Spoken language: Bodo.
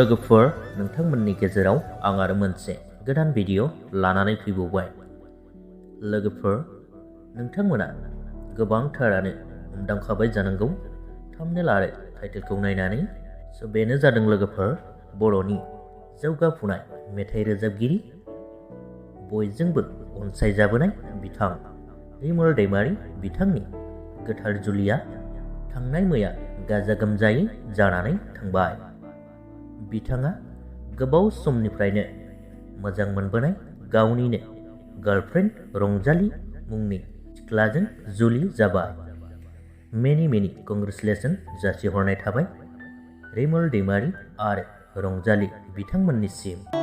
लोगोफोर, नोंथांमोननि गेजेराव आं आरो मोनसे गोदान भिडिअ लानानै फैबावबाय। लोगोफोर, नोंथांमोना गोबांथारानो हमदांखाबाय जानांगौ थाम्बनेल आरो टाइटेलखौ नायनानै। बेनो जादों लोगोफोर, बर'नि जौगाफुनाय मेथाइ रोजाबगिरि, बयजोंबो अनसायजाबोनाय बिथां रिमल दैमारि बिथांनि गोथार जुलिया थांनाय मैया गाजा गोमजायै जानानै थांबाय। बिथाङा गोबाव समनिफ्रायनो मोजां मोनबोनाय गावनिनो गार्लफ्रेन्ड रंजाली मुंनि सिख्लाजों जुलि जाबाय। मेनि कंग्रेचुलेसन जासिहरनाय थाबाय रिमल दैमारि आरो रंजाली बिथांमोननिसिम।